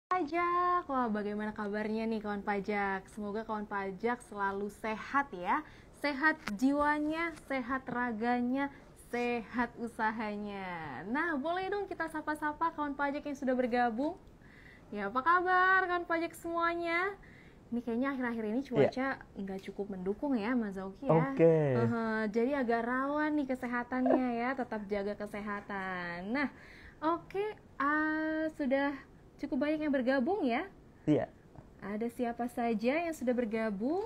Pajak, wah bagaimana kabarnya nih kawan pajak? Semoga kawan pajak selalu sehat ya. Sehat jiwanya, sehat raganya, sehat usahanya. Nah, boleh dong kita sapa-sapa kawan pajak yang sudah bergabung. Ya, apa kabar kawan pajak semuanya? Ini kayaknya akhir-akhir ini cuaca nggak cukup mendukung ya Mas Zauki ya. Jadi agak rawan nih kesehatannya ya, tetap jaga kesehatan. Nah, sudah cukup banyak yang bergabung ya. Iya. Ada siapa saja yang sudah bergabung?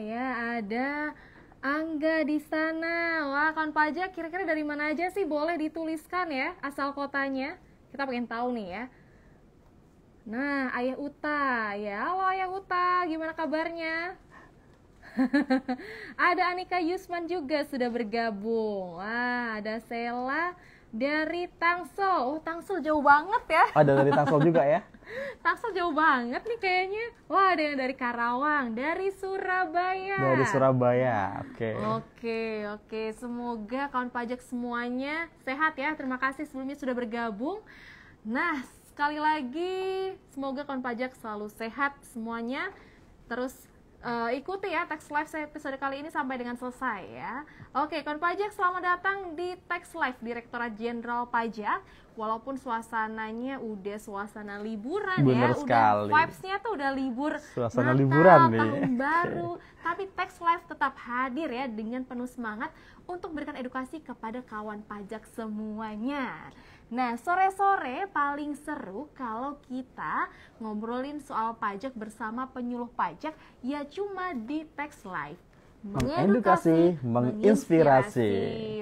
Ya ada Angga di sana. Wah, kawan pajak kira-kira dari mana aja sih? Boleh dituliskan ya asal kotanya. Kita pengen tahu nih ya. Nah, Ayah Uta. Ya, halo Ayah Uta, gimana kabarnya? Ada Anika Yusman juga sudah bergabung. Wah, ada Sela dari Tangsel. Oh, Tangsel jauh banget ya. Ada dari Tangsel juga ya. Tangsel jauh banget nih kayaknya. Wah, ada yang dari Karawang, dari Surabaya. Dari Surabaya, oke. Oke. Semoga kawan pajak semuanya sehat ya. Terima kasih sebelumnya sudah bergabung. Nah, sekali lagi semoga kawan pajak selalu sehat semuanya. Terus ikuti ya Tax Live episode kali ini sampai dengan selesai ya. Oke, kawan pajak selamat datang di Tax Live Direktorat Jenderal Pajak. Walaupun suasananya udah suasana liburan. Bener ya, sekali. Udah vibes-nya tuh udah libur. Suasana Natal, liburan nih. Tahun baru. Tapi Tax Live tetap hadir ya dengan penuh semangat untuk memberikan edukasi kepada kawan pajak semuanya. Nah, sore-sore paling seru kalau kita ngobrolin soal pajak bersama penyuluh pajak ya cuma di Tax Live. Mengedukasi, menginspirasi.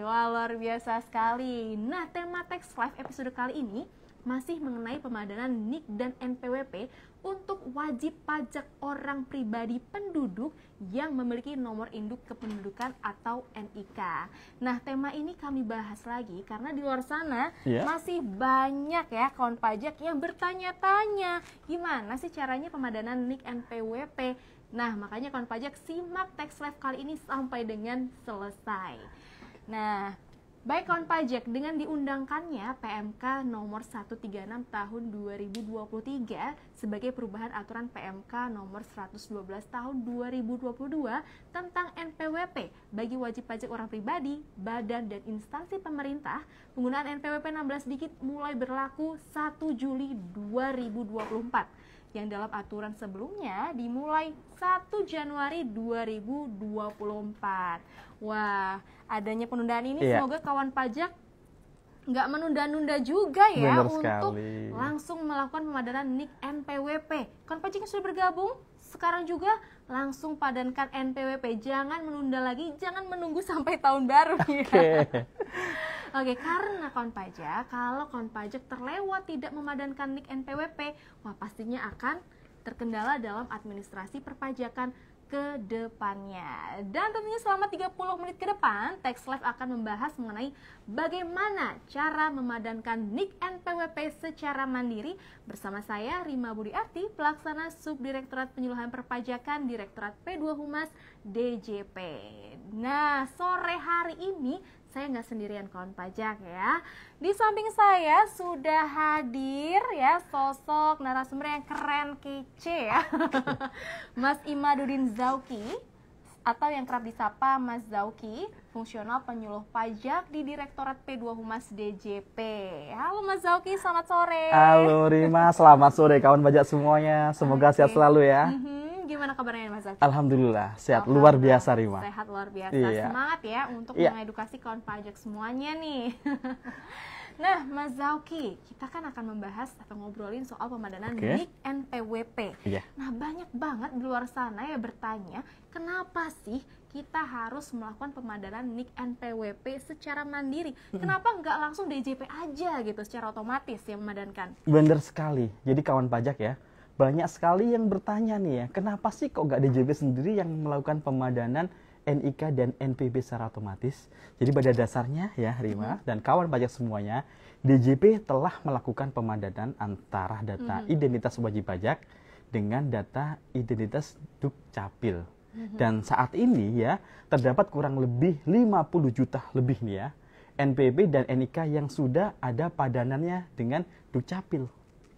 Wah, luar biasa sekali. Nah, tema Tax Live episode kali ini masih mengenai pemadanan NIK dan NPWP untuk wajib pajak orang pribadi penduduk yang memiliki nomor induk kependudukan atau NIK. Nah, tema ini kami bahas lagi karena di luar sana masih banyak ya kawan pajak yang bertanya-tanya gimana sih caranya pemadanan NIK NPWP. Nah, makanya kawan pajak simak Tax Live kali ini sampai dengan selesai. Nah, baik kawan pajak, dengan diundangkannya PMK nomor 136 tahun 2023 sebagai perubahan aturan PMK nomor 112 tahun 2022 tentang NPWP bagi wajib pajak orang pribadi, badan dan instansi pemerintah, penggunaan NPWP 16 digit mulai berlaku 1 Juli 2024. Yang dalam aturan sebelumnya dimulai 1 Januari 2024. Wah, adanya penundaan ini semoga kawan pajak nggak menunda-nunda juga ya. Benar untuk sekali. langsung melakukan pemadanan NIK NPWP. Kawan pajak yang sudah bergabung sekarang juga langsung padankan NPWP. Jangan menunda lagi, jangan menunggu sampai tahun baru ya. Oke, karena kawan pajak, kalau kawan pajak terlewat tidak memadankan NIK NPWP, wah pastinya akan terkendala dalam administrasi perpajakan ke depannya. Dan tentunya selama 30 menit ke depan, Tax Live akan membahas mengenai bagaimana cara memadankan NIK NPWP secara mandiri bersama saya Rima Budiarti, pelaksana Subdirektorat Penyuluhan Perpajakan Direktorat P2 Humas DJP. Nah, sore hari ini saya nggak sendirian kawan pajak ya. Di samping saya sudah hadir ya sosok narasumber yang keren kece ya. Mas Imaduddin Zauki atau yang kerap disapa Mas Zauki, fungsional penyuluh pajak di Direktorat P2 Humas DJP. Halo Mas Zauki, selamat sore. Halo Rima, selamat sore kawan pajak semuanya. Semoga sehat selalu ya. Gimana kabarnya Mas Zauki? Alhamdulillah, sehat luar biasa Rima. Sehat luar biasa. Iya. Semangat ya untuk mengedukasi kawan pajak semuanya nih. Nah, Mas Zauki, kita kan akan membahas atau ngobrolin soal pemadanan NIK NPWP. Nah, banyak banget di luar sana yang bertanya, kenapa sih kita harus melakukan pemadanan NIK NPWP secara mandiri? Kenapa nggak langsung DJP aja gitu secara otomatis yang memadankan? Bener sekali. Jadi kawan pajak ya, banyak sekali yang bertanya nih ya, kenapa sih kok nggak DJP sendiri yang melakukan pemadanan NIK dan NPWP secara otomatis? Jadi pada dasarnya ya Rima dan kawan pajak semuanya, DJP telah melakukan pemadanan antara data identitas wajib pajak dengan data identitas Dukcapil. Dan saat ini ya terdapat kurang lebih 50 juta lebih nih ya NPWP dan NIK yang sudah ada padanannya dengan Dukcapil.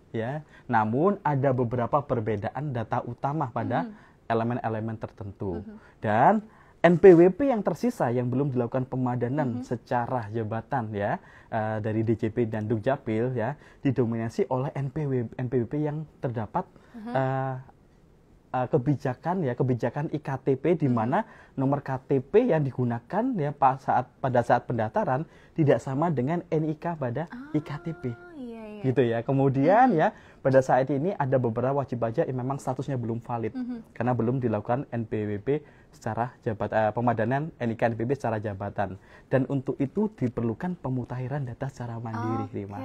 Ya, namun ada beberapa perbedaan data utama pada elemen-elemen tertentu. Dan NPWP yang tersisa yang belum dilakukan pemadanan secara jabatan ya dari DJP dan Dukcapil ya didominasi oleh NPWP yang terdapat kebijakan iktp di mana nomor KTP yang digunakan ya pada saat pendaftaran tidak sama dengan NIK pada iktp. Gitu ya. Kemudian ya pada saat ini ada beberapa wajib pajak yang memang statusnya belum valid karena belum dilakukan NPWP secara pemadanan NIK NPWP secara jabatan. Dan untuk itu diperlukan pemutakhiran data secara mandiri, Rima.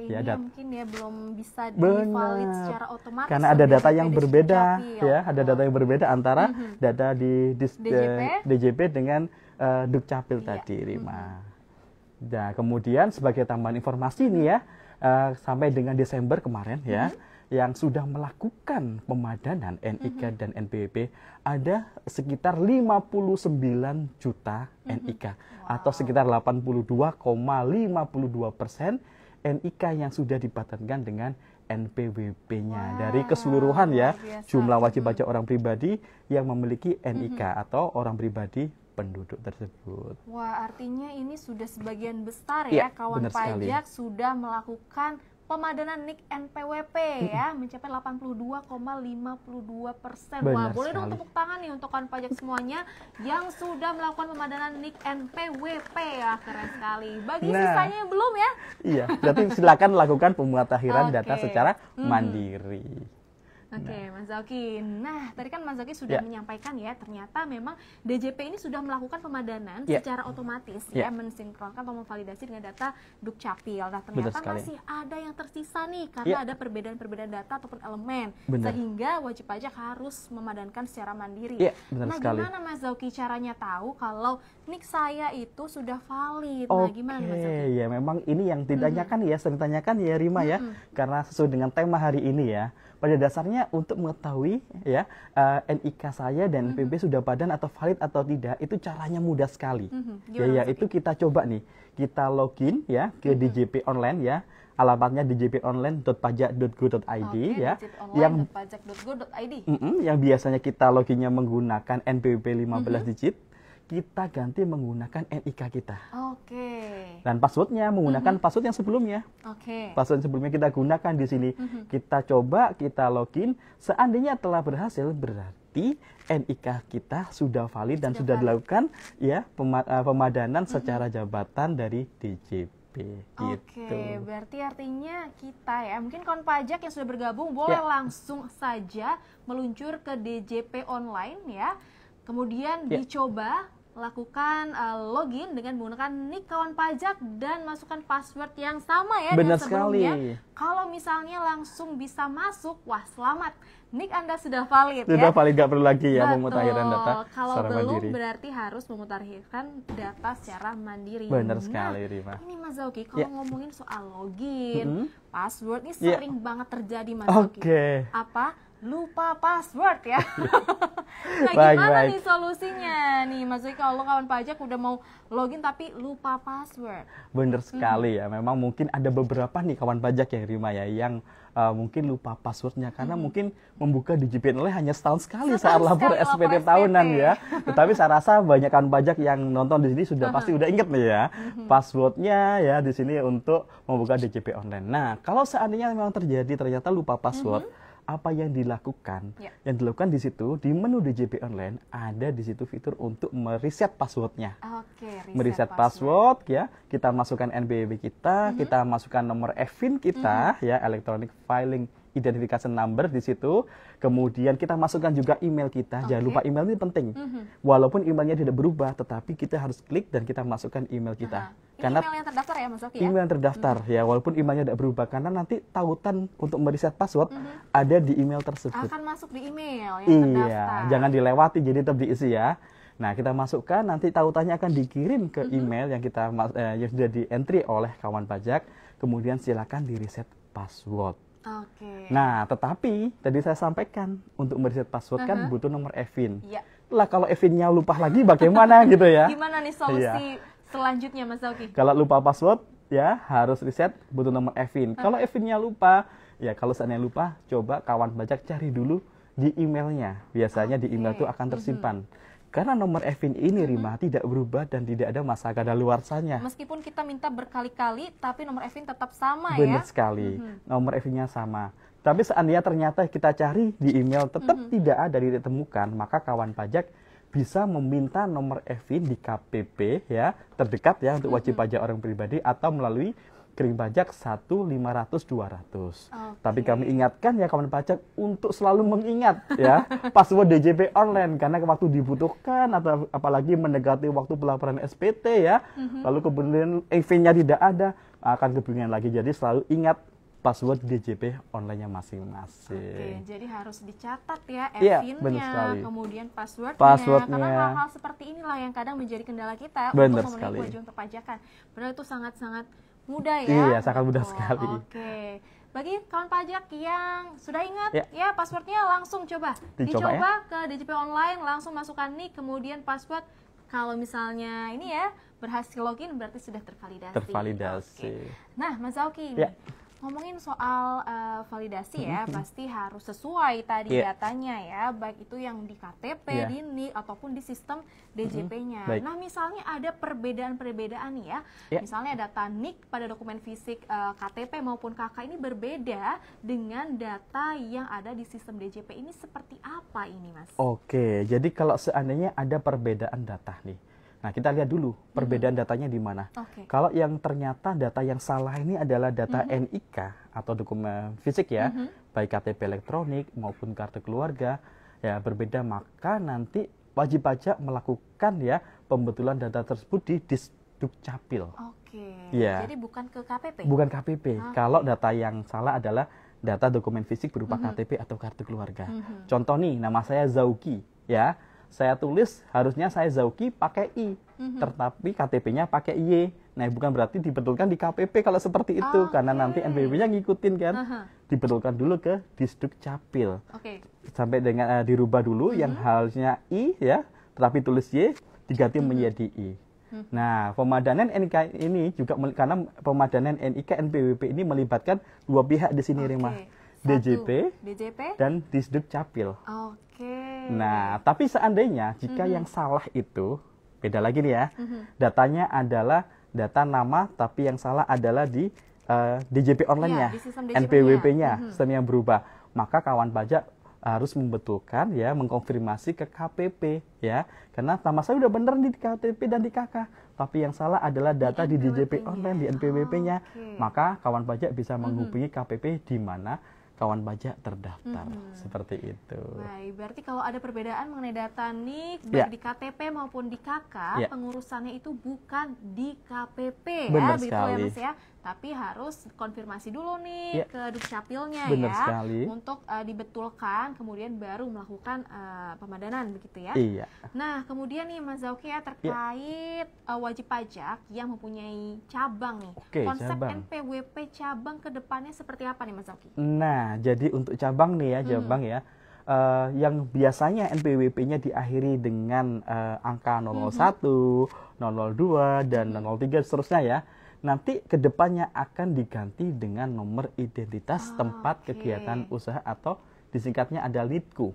Ya, mungkin ya belum bisa valid secara otomatis. Karena ada data yang berbeda ya, ada data yang berbeda antara data di DJP dengan Dukcapil tadi, Rima. Nah, kemudian sebagai tambahan informasi nih ya, sampai dengan Desember kemarin ya, yang sudah melakukan pemadanan NIK dan NPWP ada sekitar 59 juta NIK atau sekitar 82,52% NIK yang sudah dipadankan dengan NPWP-nya dari keseluruhan ya jumlah wajib pajak orang pribadi yang memiliki NIK atau orang pribadi penduduk tersebut. Wah, artinya ini sudah sebagian besar ya kawan pajak sudah melakukan pemadanan NIK NPWP ya, mencapai 82,52%. Wah, boleh dong tepuk tangan nih untuk kawan pajak semuanya yang sudah melakukan pemadanan NIK NPWP ya, keren sekali. Bagi sisanya yang belum ya? Iya, berarti silakan lakukan pemutakhiran data secara mandiri. Oke, Mas Zaki. Nah, tadi kan Mas Zaki sudah menyampaikan ya, ternyata memang DJP ini sudah melakukan pemadanan secara otomatis ya, mensinkronkan atau memvalidasi dengan data Dukcapil. Nah, ternyata masih ada yang tersisa nih karena ada perbedaan-perbedaan data ataupun elemen, sehingga wajib pajak harus memadankan secara mandiri. Nah, gimana Mas Zaki caranya tahu kalau NIK saya itu sudah valid? Nah, gimana Mas Zaki? Ya, memang ini yang ditanyakan ya, sering ditanyakan ya Rima ya, karena sesuai dengan tema hari ini ya. Pada dasarnya untuk mengetahui ya NIK saya dan NPWP sudah padan atau valid atau tidak, itu caranya mudah sekali. Yaitu kita coba nih, kita login ya ke DJP online ya, alamatnya djponline.pajak.go.id ya, yang biasanya kita loginnya menggunakan NPWP 15 digit, kita ganti menggunakan NIK kita. Dan passwordnya menggunakan password yang sebelumnya. Password yang sebelumnya kita gunakan di sini. Kita coba, kita login. Seandainya telah berhasil, berarti NIK kita sudah valid dan sudah dilakukan ya pemadanan secara jabatan dari DJP. Berarti artinya kita ya, mungkin kawan pajak yang sudah bergabung boleh langsung saja meluncur ke DJP online ya. Kemudian dicoba lakukan login dengan menggunakan NIK kawan pajak dan masukkan password yang sama ya dengan sebelumnya. Kalau misalnya langsung bisa masuk, wah selamat, NIK Anda sudah valid sudah valid, gak perlu lagi ya pemutakhiran data kalau secara belum mandiri. Berarti harus memutakhirkan data secara mandiri. Benar sekali, Rima. Ini Mas Zaki, kalau ngomongin soal login, password ini sering banget terjadi Mas Zaki. Apa? Lupa password ya. Nah, gimana nih solusinya nih Mas Zaki kalau kawan pajak udah mau login tapi lupa password? Bener sekali ya, memang mungkin ada beberapa nih kawan pajak yang Rima ya yang mungkin lupa passwordnya karena mungkin membuka DJP online hanya setahun sekali saat lapor SPT tahunan ya. Tetapi saya rasa banyak kawan pajak yang nonton di sini sudah pasti udah inget nih ya passwordnya ya di sini untuk membuka DJP online. Nah, kalau seandainya memang terjadi ternyata lupa password, apa yang dilakukan? Yang dilakukan di situ di menu DJP online ada di situ fitur untuk mereset passwordnya. Mereset password ya, kita masukkan NPWP kita, kita masukkan nomor EFIN kita ya, Electronic Filing Identification Number di situ. Kemudian kita masukkan juga email kita. Jangan lupa email ini penting. Walaupun emailnya tidak berubah, tetapi kita harus klik dan kita masukkan email kita. Karena email yang terdaftar ya Mas Zaki ya? Email yang terdaftar ya, walaupun emailnya tidak berubah karena nanti tautan untuk mereset password ada di email tersebut. Akan masuk di email yang terdaftar. Iya, jangan dilewati, jadi tetap diisi ya. Nah, kita masukkan nanti tautannya akan dikirim ke email yang kita yang sudah di entry oleh kawan pajak. Kemudian silakan di reset password. Nah, tetapi tadi saya sampaikan untuk mereset password kan butuh nomor EFIN. Lah kalau EFIN-nya lupa lagi bagaimana gitu ya? Gimana nih solusi Selanjutnya Mas Zauki. Kalau lupa password, ya harus reset, butuh nomor EVIN. Kalau EVIN-nya lupa, ya kalau seandainya lupa, coba kawan pajak cari dulu di emailnya. Biasanya di email itu akan tersimpan. Karena nomor EVIN ini Rima tidak berubah dan tidak ada masa kadaluarsanya. Meskipun kita minta berkali-kali, tapi nomor EVIN tetap sama Benar ya. sekali, nomor EVIN-nya sama. Tapi seandainya ternyata kita cari di email tetap tidak ada ditemukan, maka kawan pajak bisa meminta nomor EVIN di KPP ya terdekat ya untuk wajib pajak orang pribadi atau melalui kering pajak 1-500-200. Tapi kami ingatkan ya kawan pajak untuk selalu mengingat ya password DJP online karena waktu dibutuhkan atau apalagi mendekati waktu pelaporan SPT ya, lalu kemudian EVIN-nya tidak ada akan kebingungan lagi. Jadi selalu ingat password DJP online-nya masing-masing. Oke, jadi harus dicatat ya Iya, EVIN-nya, benar sekali. kemudian password-nya. Password-nya. Karena hal-hal seperti inilah yang kadang menjadi kendala kita Benar untuk memenuhi sekali. kewajiban perpajakan. Padahal itu sangat-sangat mudah ya. Iya, sangat mudah Betul. sekali. Oke. Bagi kawan pajak yang sudah ingat Ya. ya passwordnya langsung coba. Dicoba Ke DJP online, langsung masukkan NIK, kemudian password. Kalau misalnya ini ya berhasil login berarti sudah tervalidasi. Tervalidasi. Oke. Nah, Mas Zauki, Ya. ngomongin soal validasi ya, pasti harus sesuai tadi Iya. datanya ya, baik itu yang di KTP, Iya. di NIK, ataupun di sistem DJP-nya. Baik. Nah, misalnya ada perbedaan-perbedaan nih ya, Iya. misalnya data NIK pada dokumen fisik KTP maupun KK ini berbeda dengan data yang ada di sistem DJP. Ini seperti apa ini, Mas? Oke, jadi kalau seandainya ada perbedaan data nih, nah kita lihat dulu perbedaan datanya di mana. Oke. Kalau yang ternyata data yang salah ini adalah data NIK atau dokumen fisik ya, baik KTP elektronik maupun kartu keluarga, ya berbeda, maka nanti wajib pajak melakukan ya pembetulan data tersebut di Disdukcapil. Oke. Iya. Jadi bukan ke KPP. Bukan KPP. Kalau data yang salah adalah data dokumen fisik berupa KTP atau kartu keluarga. Contoh nih, nama saya Zauki, ya. Saya tulis harusnya saya Zauki pakai I, tetapi KTP-nya pakai Y. Nah, bukan berarti dibetulkan di KPP kalau seperti itu, karena nanti NPWP-nya ngikutin kan. Dibetulkan dulu ke Disdukcapil. Oke. Sampai dengan dirubah dulu yang harusnya I ya, tetapi tulis Y diganti menjadi I. Nah, pemadanan NIK ini juga karena pemadanan NIK NPWP ini melibatkan dua pihak di sini, Rima. Satu, DJP dan Disdukcapil. Oke. Nah, tapi seandainya jika yang salah itu beda lagi nih ya. Datanya adalah data nama, tapi yang salah adalah di DJP online-nya, di sistem DJP-nya. NPWP-nya, sistem yang berubah. Maka kawan pajak harus membetulkan ya, mengkonfirmasi ke KPP ya. Karena nama saya udah benar di KTP dan di KK, tapi yang salah adalah data di DJP online, di NPWP-nya. Maka kawan pajak bisa menghubungi KPP di mana kawan pajak terdaftar. Seperti itu. Baik, berarti kalau ada perbedaan mengenai data NIK Ya. baik di KTP maupun di KK, Ya. pengurusannya itu bukan di KPP Benar ya, begitu ya sekali. Mas ya. Tapi harus konfirmasi dulu nih Ya. ke Dukcapilnya Benar ya, sekali. untuk dibetulkan, kemudian baru melakukan pemadanan begitu ya. Iya. Nah, kemudian nih Mas Zauki ya, terkait wajib pajak yang mempunyai cabang nih. Oke, Konsep cabang. NPWP cabang ke depannya seperti apa nih Mas Zauki? Nah, jadi untuk cabang nih ya, cabang ya, yang biasanya NPWP-nya diakhiri dengan angka 001, 002, dan 003 seterusnya ya. Nanti kedepannya akan diganti dengan nomor identitas tempat kegiatan usaha atau disingkatnya ada NITKU.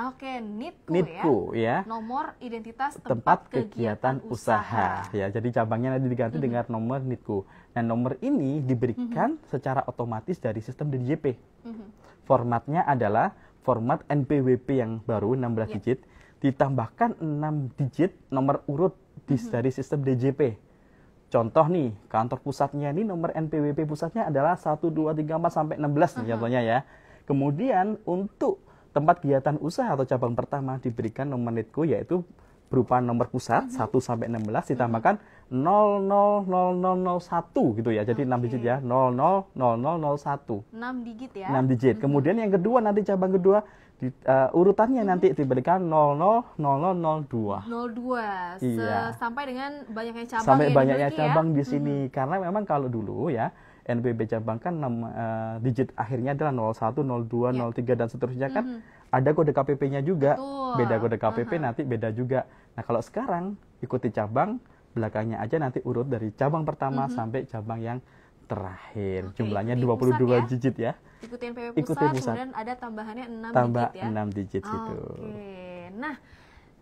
Oke, NITKU, NITKU ya. Nomor identitas Tempat kegiatan usaha. Ya, jadi cabangnya nanti diganti dengan nomor NITKU. Nah, nomor ini diberikan secara otomatis dari sistem DJP. Formatnya adalah format NPWP yang baru 16 digit, ditambahkan 6 digit nomor urut dari sistem DJP. Contoh nih, kantor pusatnya ini nomor NPWP pusatnya adalah 1, 2, 3, 4 sampai 16 nih contohnya ya. Kemudian untuk tempat kegiatan usaha atau cabang pertama diberikan nomor NITKU yaitu berupa nomor pusat 1 sampai 16 ditambahkan 000001 gitu ya. Jadi 6 digit ya. 000001. 6 digit ya. 6 digit. Kemudian yang kedua nanti cabang kedua urutannya nanti diberikan 000002. 02. Iya. Sampai dengan banyaknya cabang Sampai yang banyaknya dimiliki cabang ya. di sini karena memang kalau dulu ya NPWP cabang kan digit akhirnya adalah 01, 02, 03 dan seterusnya kan ada kode KPP-nya juga. Betul. Beda kode KPP nanti beda juga. Nah, kalau sekarang ikuti cabang belakangnya aja nanti urut dari cabang pertama sampai cabang yang terakhir. Oke, Jumlahnya ikuti 22 pusat ya. digit ya. Ikuti NPWP Ikuti pusat, pusat. kemudian ada tambahannya 6 Tambah digit ya. 6 digit gitu. Oke. Nah,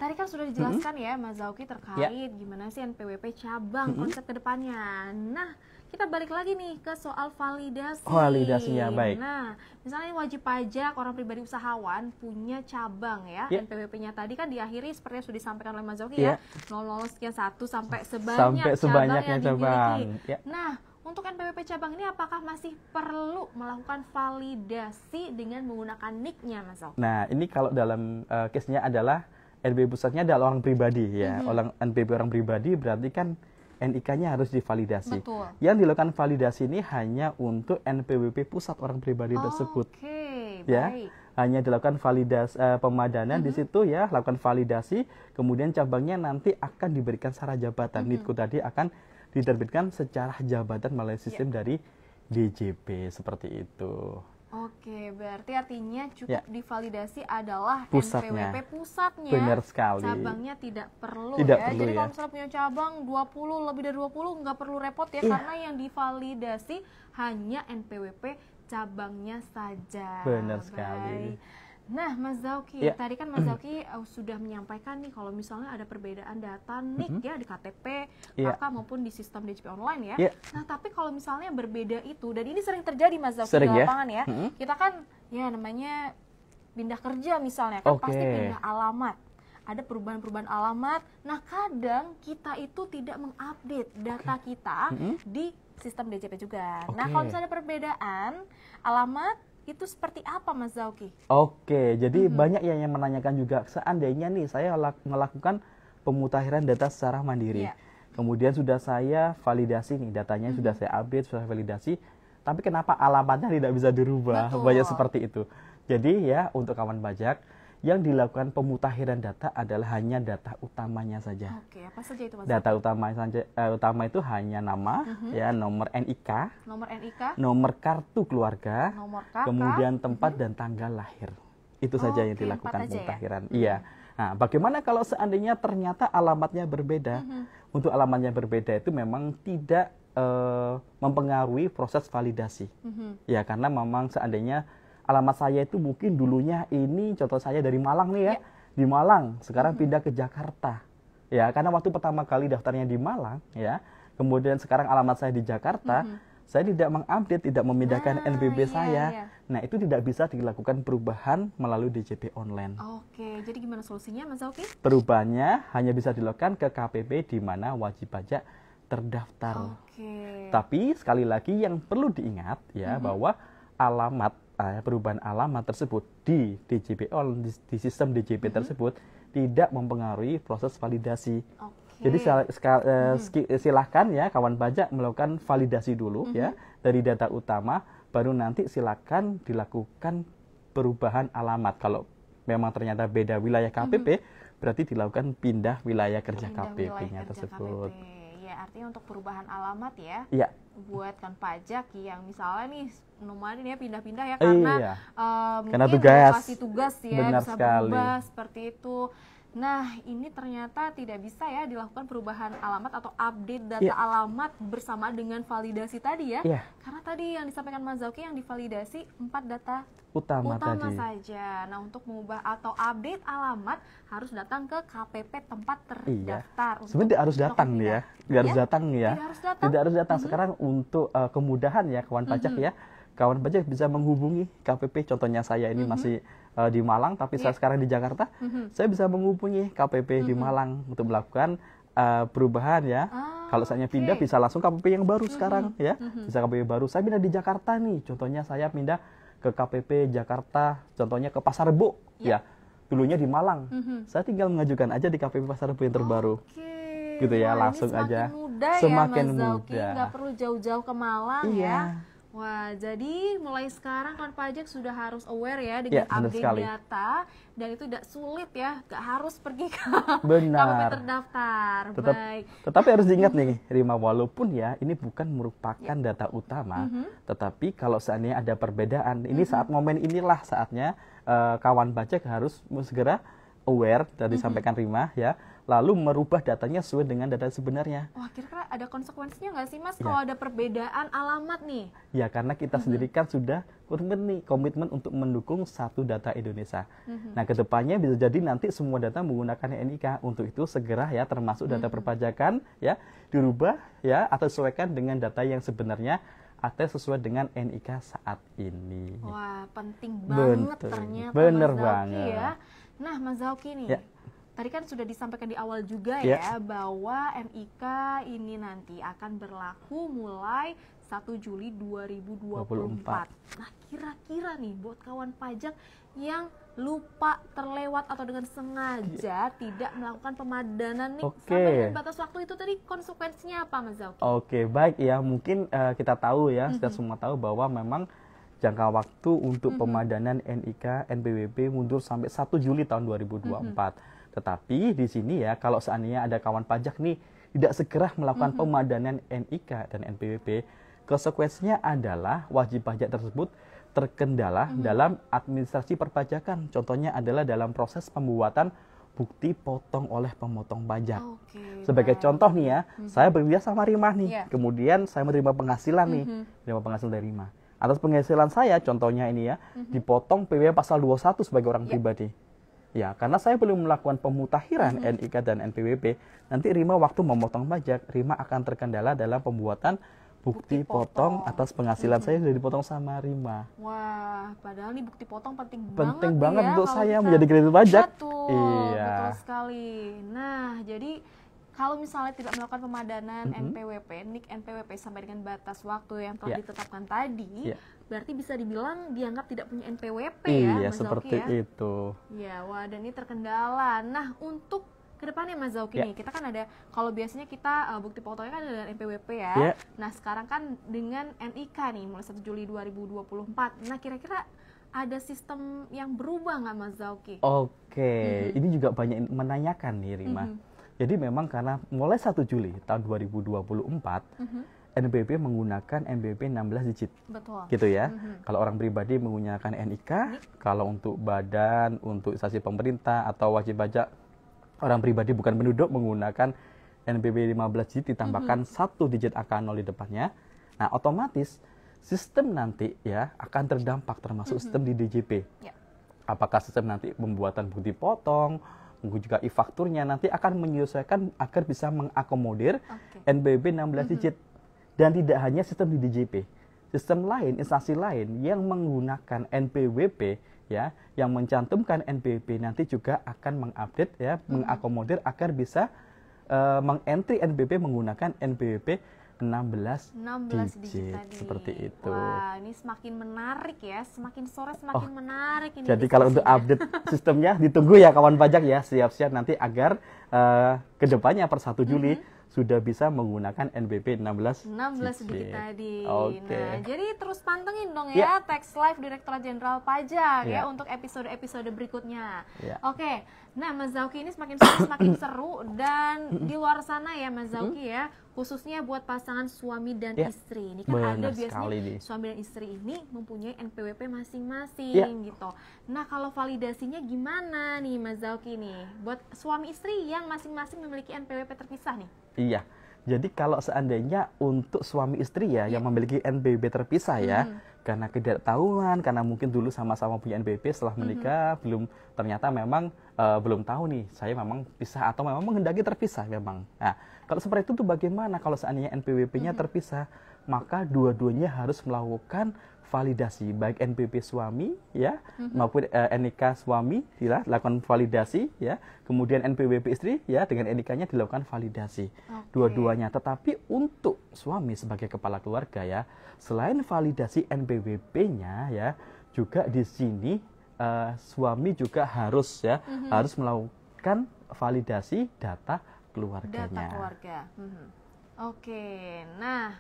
tadi kan sudah dijelaskan ya Mas Zauky terkait gimana sih NPWP cabang konsep kedepannya. Nah, kita balik lagi nih ke soal validasi. Validasinya, baik. Nah, misalnya wajib pajak orang pribadi usahawan punya cabang ya. NPWP-nya tadi kan diakhiri seperti yang sudah disampaikan oleh Mas Zauky ya. 00 sekian 1 sampai sebanyak cabang yang dimiliki. Nah, untuk NPWP cabang ini apakah masih perlu melakukan validasi dengan menggunakan NIK-nya Mas Zauky? Nah, ini kalau dalam case-nya adalah NPWP pusatnya adalah orang pribadi ya. NPWP orang pribadi berarti kan NIK-nya harus divalidasi. Betul. Yang dilakukan validasi ini hanya untuk NPWP pusat orang pribadi tersebut. Oke, Ya, baik. hanya dilakukan validasi pemadanan di situ ya, lakukan validasi, kemudian cabangnya nanti akan diberikan secara jabatan. NIK tadi akan diterbitkan secara jabatan melalui sistem dari DJP seperti itu. Oke, berarti artinya cukup divalidasi adalah Pusatnya. NPWP pusatnya. Benar sekali. Cabangnya tidak perlu Tidak ya. perlu, Jadi ya. kalau misalnya punya cabang 20, lebih dari 20 nggak perlu repot ya, karena yang divalidasi hanya NPWP cabangnya saja. Benar sekali. Baik. Nah, Mas Zauky, tadi kan Mas Zauky sudah menyampaikan nih kalau misalnya ada perbedaan data NIK ya di KTP, KK maupun di sistem DJP online ya. Nah, tapi kalau misalnya berbeda itu, dan ini sering terjadi Mas Zauky di lapangan ya, kita kan ya namanya pindah kerja misalnya, kan pasti pindah alamat. Ada perubahan-perubahan alamat. Nah, kadang kita itu tidak mengupdate data kita di sistem DJP juga. Nah, kalau misalnya ada perbedaan alamat, itu seperti apa Mas Zauky? Oke, jadi banyak yang menanyakan juga, seandainya nih saya melakukan pemutakhiran data secara mandiri. Kemudian sudah saya validasi nih, datanya sudah saya update, sudah validasi, tapi kenapa alamatnya tidak bisa dirubah? Betul. Banyak seperti itu. Jadi ya, untuk kawan pajak, yang dilakukan pemutakhiran data adalah hanya data utamanya saja. Oke, apa saja itu Mas? Data utama itu hanya nama, ya, nomor NIK, nomor kartu keluarga, nomor KK, kemudian tempat dan tanggal lahir. Itu saja yang dilakukan pemutakhiran. Iya. Nah, bagaimana kalau seandainya ternyata alamatnya berbeda? Untuk alamatnya berbeda itu memang tidak mempengaruhi proses validasi. Ya, karena memang seandainya alamat saya itu mungkin dulunya ini, contoh saya dari Malang nih ya, di Malang, sekarang pindah ke Jakarta. Ya, karena waktu pertama kali daftarnya di Malang, ya, kemudian sekarang alamat saya di Jakarta, saya tidak mengupdate, tidak memindahkan NPWP saya. Nah, itu tidak bisa dilakukan perubahan melalui DJP online. Oke, jadi gimana solusinya Mas Zauky? Perubahannya hanya bisa dilakukan ke KPP di mana wajib pajak terdaftar. Tapi sekali lagi yang perlu diingat ya, bahwa alamat perubahan alamat tersebut di DJP di sistem DJP tersebut tidak mempengaruhi proses validasi. Jadi silahkan ya kawan pajak melakukan validasi dulu ya dari data utama, baru nanti silakan dilakukan perubahan alamat. Kalau memang ternyata beda wilayah KPP, berarti dilakukan pindah wilayah kerja KPP-nya tersebut. Ya, artinya untuk perubahan alamat ya. Iya. Buat kan pajak yang misalnya nih nomaden ya pindah-pindah ya karena mungkin lokasi tugas ya. Benar bisa sekali. berubah seperti itu. Nah, ini ternyata tidak bisa ya dilakukan perubahan alamat atau update data alamat bersama dengan validasi tadi ya. Karena tadi yang disampaikan Mas Zauky yang divalidasi 4 data utama tadi saja. Nah, untuk mengubah atau update alamat harus datang ke KPP tempat terdaftar. Sebenarnya harus datang nih ya. Tidak harus datang nih ya. Tidak harus datang. Sekarang untuk kemudahan ya kawan pajak ya. Kawan pajak bisa menghubungi KPP, contohnya saya ini masih di Malang, tapi saya sekarang di Jakarta, saya bisa menghubungi KPP di Malang untuk melakukan perubahan ya. Kalau saya pindah bisa langsung KPP yang baru sekarang ya. Bisa KPP baru. Saya pindah di Jakarta nih, contohnya saya pindah ke KPP Jakarta, contohnya ke Pasar Rebo ya. Dulunya di Malang. Saya tinggal mengajukan aja di KPP Pasar Rebo yang terbaru. Gitu ya, langsung aja. Semakin mudah. Nggak perlu jauh-jauh ke Malang ya. Wah, jadi mulai sekarang kan pajak sudah harus aware ya dengan update data, dan itu tidak sulit ya, nggak harus pergi ke KPP terdaftar. Tetapi harus diingat nih, Rima, walaupun ya ini bukan merupakan data utama, tetapi kalau seandainya ada perbedaan, ini saat momen inilah saatnya kawan pajak harus segera aware dari disampaikan Rima ya, lalu merubah datanya sesuai dengan data sebenarnya. Wah, kira-kira ada konsekuensinya nggak sih Mas Ya. kalau ada perbedaan alamat nih? Ya, karena kita sendiri kan sudah komitmen untuk mendukung satu data Indonesia. Nah, kedepannya bisa jadi nanti semua data menggunakan NIK. Untuk itu segera ya, termasuk data perpajakan ya, dirubah ya atau sesuaikan dengan data yang sebenarnya atau sesuai dengan NIK saat ini. Wah, penting banget Betul. ternyata Bener Mas Zauki banget. ya. Nah, Mas Zauki nih, Ya. tadi kan sudah disampaikan di awal juga Ya. ya bahwa NIK ini nanti akan berlaku mulai 1 Juli 2024. Nah, kira-kira nih buat kawan pajak yang lupa, terlewat atau dengan sengaja tidak melakukan pemadanan nih Oke. sampai dengan batas waktu itu tadi, konsekuensinya apa Mas Zauki? Oke, baik ya. Mungkin kita tahu ya, kita semua tahu bahwa memang jangka waktu untuk pemadanan NIK, NPWP mundur sampai 1 Juli tahun 2024. Tetapi di sini ya, kalau seandainya ada kawan pajak nih tidak segera melakukan pemadanan NIK dan NPWP, konsekuensinya adalah wajib pajak tersebut terkendala dalam administrasi perpajakan. Contohnya adalah dalam proses pembuatan bukti potong oleh pemotong pajak. Oke, Sebagai baik. contoh nih ya, saya bekerja sama Rima nih, Iya. kemudian saya menerima penghasilan nih, menerima penghasilan dari Rima. Atas penghasilan saya, contohnya ini ya, dipotong PW pasal 21 sebagai orang pribadi. Ya, karena saya belum melakukan pemutakhiran NIK dan NPWP, nanti Rima waktu memotong pajak, Rima akan terkendala dalam pembuatan bukti potong atas penghasilan saya sudah dipotong sama Rima. Wah, padahal nih bukti potong penting Penting banget banget ya untuk kalau saya kita- menjadi kredit pajak. Betul, Iya. betul sekali. Nah, jadi kalau misalnya tidak melakukan pemadanan NPWP, NIK NPWP sampai dengan batas waktu yang telah Iya. ditetapkan tadi, Iya. berarti bisa dibilang dianggap tidak punya NPWP ya, Iya, Mas Zauki seperti ya. itu. Ya, wah, dan ini terkendala. Nah, untuk kedepannya Mas Zauki Ya. nih, kita kan ada, kalau biasanya kita bukti potongnya kan ada dengan NPWP ya. Ya. Nah, sekarang kan dengan NIK nih, mulai 1 Juli 2024. Nah, kira-kira ada sistem yang berubah nggak Mas Zauki? Oke, ini juga banyak yang menanyakan nih Rima. Jadi memang karena mulai 1 Juli tahun 2024, NPWP menggunakan NPWP 16 digit. Betul. Gitu ya. Kalau orang pribadi menggunakan NIK, kalau untuk badan, untuk instansi pemerintah atau wajib pajak orang pribadi bukan penduduk menggunakan NPWP 15 digit ditambahkan 1 digit angka 0 di depannya. Nah, otomatis sistem nanti ya akan terdampak termasuk sistem di DJP. Ya. Apakah sistem nanti pembuatan bukti potong, mungkin juga e-fakturnya nanti akan menyesuaikan agar bisa mengakomodir Oke. NPWP 16 digit. Dan tidak hanya sistem di DJP. Sistem lain, instansi lain yang menggunakan NPWP ya, yang mencantumkan NPWP nanti juga akan mengupdate ya, mengakomodir agar bisa mengentry NPWP menggunakan NPWP 16 digit tadi. seperti itu. Wah, ini semakin menarik ya, semakin sore semakin menarik ini. Jadi kalau untuk diskusinya. update sistemnya ditunggu ya kawan pajak ya, siap-siap nanti agar kedepannya per 1 Juli sudah bisa menggunakan NPWP 16 digit tadi. Oke. Nah, jadi terus pantengin dong Ya. ya Tax Live Direktorat Jenderal Pajak ya Ya. untuk episode-episode berikutnya. Ya. Oke. Nah, Mas Zauki ini semakin sore semakin seru dan di luar sana ya Mas Zauki ya, khususnya buat pasangan suami dan Ya. istri. Ini kan ada Benar biasanya sekali nih. suami dan istri ini mempunyai NPWP masing-masing Ya. gitu. Nah, kalau validasinya gimana nih Mas Zauki nih? Buat suami istri yang masing-masing memiliki NPWP terpisah nih. Iya. Jadi kalau seandainya untuk suami istri ya yang memiliki NPWP terpisah ya, karena ketidaktahuan, karena mungkin dulu sama-sama punya NPWP setelah menikah, ternyata memang belum tahu nih, saya memang pisah atau memang menghendaki terpisah memang. Nah, kalau seperti itu tuh bagaimana kalau seandainya NPWP-nya terpisah? Maka dua-duanya harus melakukan validasi, baik NPWP suami ya maupun NIK suami dilakukan validasi ya, kemudian NPWP istri ya dengan NIK-nya dilakukan validasi. Dua-duanya. Tetapi untuk suami sebagai kepala keluarga ya, selain validasi NPWP-nya ya, juga di sini suami juga harus ya harus melakukan validasi data keluarganya. Data keluarga. Oke, nah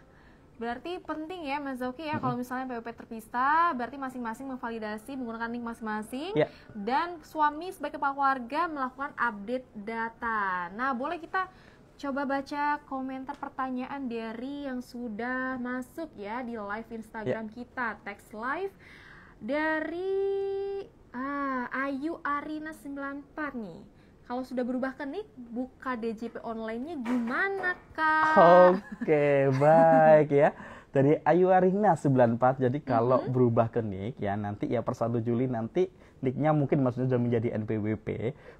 berarti penting ya Mas Zauki ya kalau misalnya PWP terpisah, berarti masing-masing memvalidasi menggunakan link masing-masing Ya. dan suami sebagai kepala keluarga melakukan update data. Nah, boleh kita coba baca komentar pertanyaan dari yang sudah masuk ya di live Instagram kita, Tax Live dari Ayu Arina 94 nih. Kalau sudah berubah ke NIK, buka DJP online-nya gimana, Kak? Oke, baik ya. Dari Ayu Arina 94, jadi kalau berubah ke NIK ya nanti ya per 1 Juli nanti NIK-nya mungkin maksudnya sudah menjadi NPWP,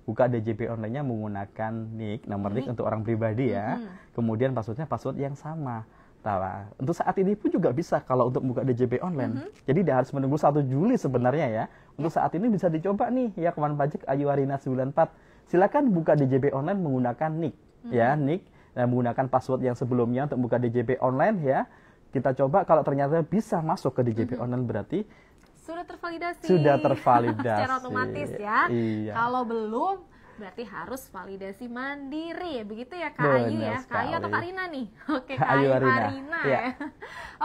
buka DJP online-nya menggunakan NIK, nomor NIK untuk orang pribadi ya. Kemudian password-nya password yang sama. Nah, untuk saat ini pun juga bisa kalau untuk buka DJP online. Jadi tidak harus menunggu 1 Juli sebenarnya ya. Untuk saat ini bisa dicoba nih ya kawan pajak Ayu Arina 94. Silakan buka DJP online menggunakan NIK ya, NIK dan menggunakan password yang sebelumnya untuk buka DJP online ya. Kita coba kalau ternyata bisa masuk ke DJP online berarti sudah tervalidasi. Sudah tervalidasi. Secara otomatis ya. Iya. Kalau belum berarti harus validasi mandiri, begitu ya Kak Benar Ayu ya. Kak Ayu atau sekali. Kak Rina nih? Oke, Kak Kak Ayu Ayu Arina. Arina Iya. ya.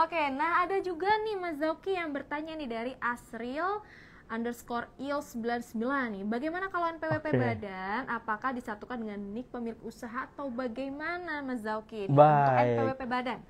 Oke, nah ada juga nih Mas Zauki yang bertanya nih dari Asril_il99 nih. Bagaimana kalau NPWP Oke. badan? Apakah disatukan dengan NIK pemilik usaha atau bagaimana Mas Zauki? Untuk Baik. NPWP badan.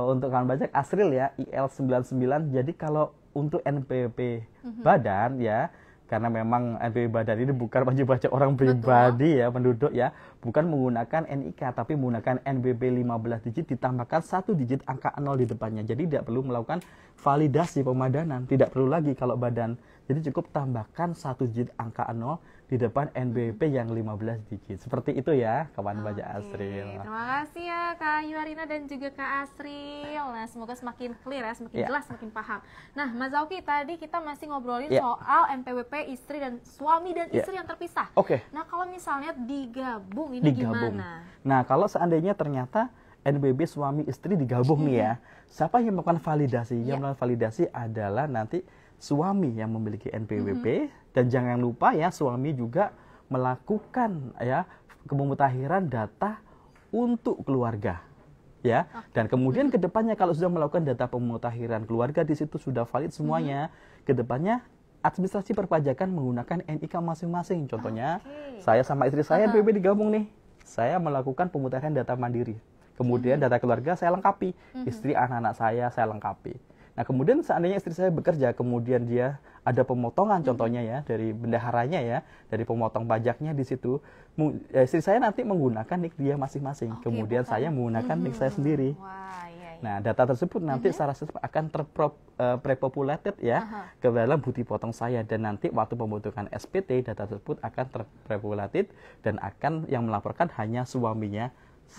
Untuk kawan pajak Asril ya, IL99. Jadi kalau untuk NPWP badan ya, karena memang NPWP badan ini bukan wajib pajak orang pribadi ya, penduduk ya, bukan menggunakan NIK tapi menggunakan NBP 15 digit ditambahkan 1 digit angka 0 di depannya. Jadi tidak perlu melakukan validasi pemadanan, tidak perlu lagi kalau badan. Jadi cukup tambahkan 1 digit angka 0 di depan NBP yang 15 digit. Seperti itu ya kawan pajak Asril. Terima kasih ya Kak Ayu Arina dan juga Kak Asril. Nah, semoga semakin clear ya, semakin jelas, semakin paham. Nah, Mas Zauki, tadi kita masih ngobrolin soal NPWP istri dan suami dan istri yang terpisah. Oke. Nah, kalau misalnya digabung ini gimana? Nah, kalau seandainya ternyata NBP suami istri digabung nih ya, siapa yang melakukan validasi? Yang melakukan validasi adalah nanti suami yang memiliki NPWP, dan jangan lupa ya suami juga melakukan ya pemutahiran data untuk keluarga ya. Dan kemudian kedepannya kalau sudah melakukan data pemutahiran keluarga di situ sudah valid semuanya, kedepannya administrasi perpajakan menggunakan NIK masing-masing. Contohnya saya sama istri saya NPWP digabung nih, saya melakukan pemutahiran data mandiri, kemudian data keluarga saya lengkapi, istri anak-anak saya lengkapi. Nah, kemudian seandainya istri saya bekerja, kemudian dia ada pemotongan contohnya ya dari bendaharanya ya, dari pemotong pajaknya di situ, istri saya nanti menggunakan NIK dia masing-masing. Kemudian saya menggunakan NIK saya sendiri. Wah, iya. Nah, data tersebut nanti secara sistem akan terpopulated ya ke dalam bukti potong saya, dan nanti waktu pembentukan SPT data tersebut akan terpopulated dan akan yang melaporkan hanya suaminya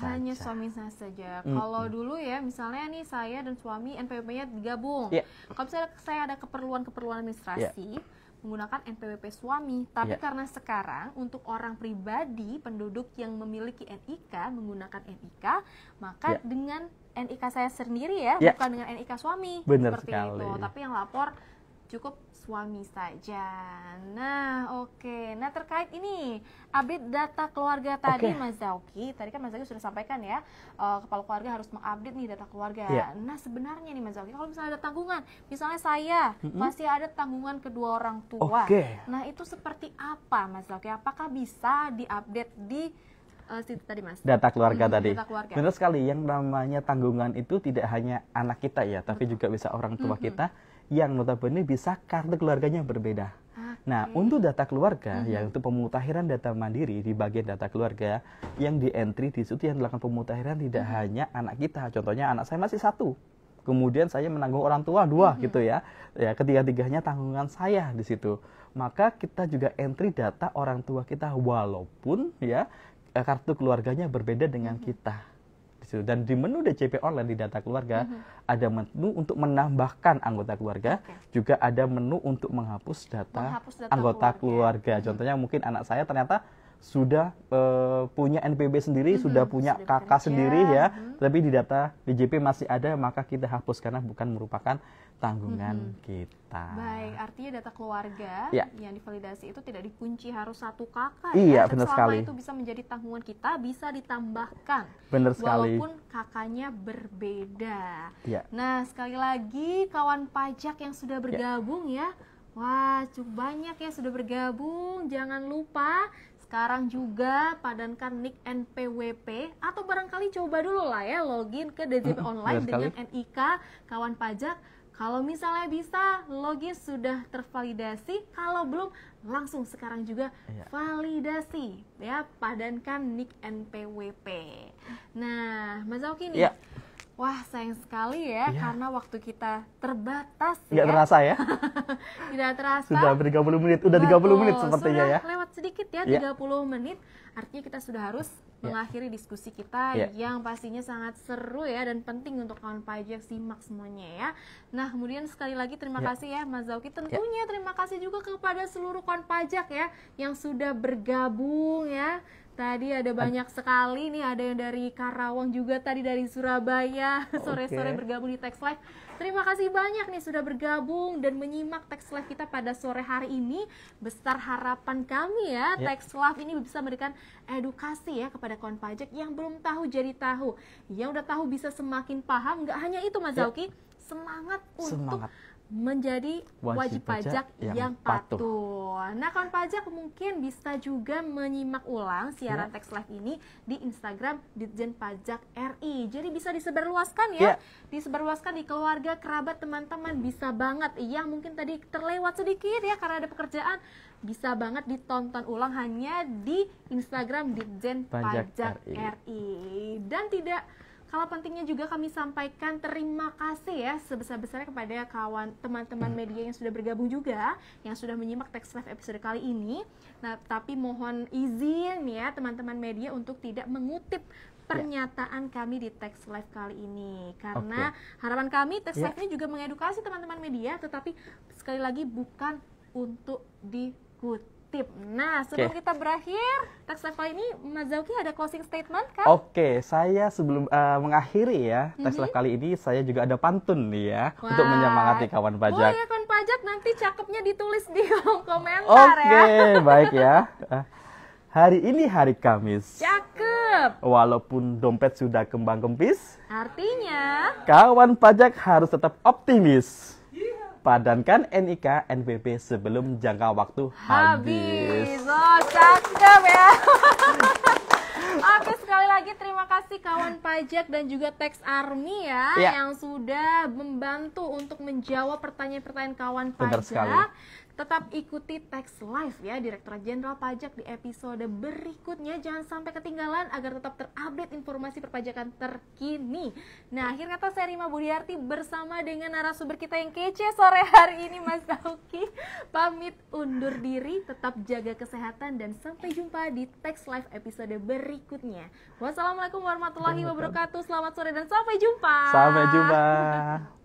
hanya suami saya saja. Kalau dulu ya, misalnya nih saya dan suami NPWP-nya digabung. Kalau misalnya saya ada keperluan administrasi, menggunakan NPWP suami. Tapi karena sekarang untuk orang pribadi, penduduk yang memiliki NIK, menggunakan NIK, maka dengan NIK saya sendiri ya, bukan dengan NIK suami. Benar seperti sekali. itu. Tapi yang lapor cukup suami saja. Nah, oke. Nah, terkait ini update data keluarga tadi, Mas Zauki. Tadi kan Mas Zauki sudah sampaikan ya, kepala keluarga harus mengupdate nih data keluarga. Nah, sebenarnya nih Mas Zauki, kalau misalnya ada tanggungan, misalnya saya masih ada tanggungan kedua orang tua. Nah, itu seperti apa Mas Zauki? Apakah bisa diupdate di situ tadi Mas? Data keluarga tadi. Data keluarga. Benar sekali, yang namanya tanggungan itu tidak hanya anak kita ya, tapi juga bisa orang tua kita yang notabene bisa kartu keluarganya berbeda. Nah, untuk data keluarga, ya untuk pemutahiran data mandiri di bagian data keluarga, yang di entry di situ yang dilakukan pemutahiran tidak hanya anak kita. Contohnya anak saya masih 1, kemudian saya menanggung orang tua 2 gitu ya. Ya, ketiga-tiganya tanggungan saya di situ. Maka kita juga entry data orang tua kita walaupun ya kartu keluarganya berbeda dengan kita. Dan di menu DJP online di data keluarga ada menu untuk menambahkan anggota keluarga, juga ada menu untuk menghapus data anggota keluarga. Contohnya mungkin anak saya ternyata sudah punya NPWP sendiri, sudah punya kakak sendiri ya, tapi di data DJP masih ada, maka kita hapus karena bukan merupakan tanggungan kita. Baik, artinya data keluarga yang divalidasi itu tidak dikunci harus satu kakak ya. Selama Benar sekali. itu bisa menjadi tanggungan kita, bisa ditambahkan. Benar sekali. Walaupun kakaknya berbeda. Ya. Nah, sekali lagi kawan pajak yang sudah bergabung ya. Wah, cukup banyak ya sudah bergabung. Jangan lupa sekarang juga padankan NIK NPWP atau barangkali coba dulu lah ya login ke DJP online dengan NIK kawan pajak. Kalau misalnya bisa, login sudah tervalidasi. Kalau belum, langsung sekarang juga validasi ya, padankan NIK NPWP. Nah, Mas Zauki nih, wah sayang sekali ya, karena waktu kita terbatas. Nggak terasa ya? Tidak terasa. Sudah hampir 30 menit, udah 30 menit sepertinya sudah ya. Lewat sedikit ya, 30 menit. Artinya kita sudah harus mengakhiri diskusi kita yang pastinya sangat seru ya, dan penting untuk kawan pajak, simak semuanya ya. Nah, kemudian sekali lagi terima kasih ya Mas Zauki. Tentunya terima kasih juga kepada seluruh kawan pajak ya yang sudah bergabung ya. Tadi ada banyak sekali nih, ada yang dari Karawang juga, tadi dari Surabaya, sore-sore bergabung di Tax Live. Terima kasih banyak nih sudah bergabung dan menyimak Tax Live kita pada sore hari ini. Besar harapan kami ya, Tax Live ini bisa memberikan edukasi ya kepada kawan pajak yang belum tahu jadi tahu. Yang udah tahu bisa semakin paham. Nggak hanya itu Mas Zauki, semangat untuk menjadi wajib pajak yang patuh. Nah, kawan pajak mungkin bisa juga menyimak ulang siaran Tax Live ini di Instagram Ditjen Pajak RI. Jadi bisa disebarluaskan ya, disebarluaskan di keluarga, kerabat, teman-teman, bisa banget. Yang mungkin tadi terlewat sedikit ya karena ada pekerjaan, bisa banget ditonton ulang hanya di Instagram Ditjen Pajak RI. Dan tidak kalah pentingnya juga kami sampaikan terima kasih ya sebesar-besarnya kepada kawan teman-teman media yang sudah bergabung juga, yang sudah menyimak Tax Live episode kali ini. Nah, tapi mohon izin ya teman-teman media untuk tidak mengutip pernyataan kami di Tax Live kali ini, karena harapan kami Tax Live ini juga mengedukasi teman-teman media, tetapi sekali lagi bukan untuk dikutip. Nah, sebelum kita berakhir Tax Live kali ini, Mas Zauki ada closing statement kan? Saya sebelum mengakhiri ya Tax Live kali ini, saya juga ada pantun nih ya, untuk menyemangati kawan pajak. Ya kawan pajak, nanti cakepnya ditulis di kolom komentar ya. Baik ya. Hari ini hari Kamis. Cakep. Walaupun dompet sudah kembang kempis, artinya kawan pajak harus tetap optimis. Padankan NIK NPWP sebelum jangka waktu habis. Oh, cakep ya. Oke, sekali lagi terima kasih kawan pajak dan juga Tax Army ya, yang sudah membantu untuk menjawab pertanyaan-pertanyaan kawan pajak. Tetap ikuti Tax Live ya, Direktorat Jenderal Pajak di episode berikutnya. Jangan sampai ketinggalan agar tetap terupdate informasi perpajakan terkini. Nah, akhir kata saya Rima Budiarti bersama dengan narasumber kita yang kece sore hari ini, Mas Zauki, pamit undur diri. Tetap jaga kesehatan dan sampai jumpa di Tax Live episode berikutnya. Wassalamualaikum warahmatullahi wabarakatuh. Selamat sore dan sampai jumpa. Sampai jumpa.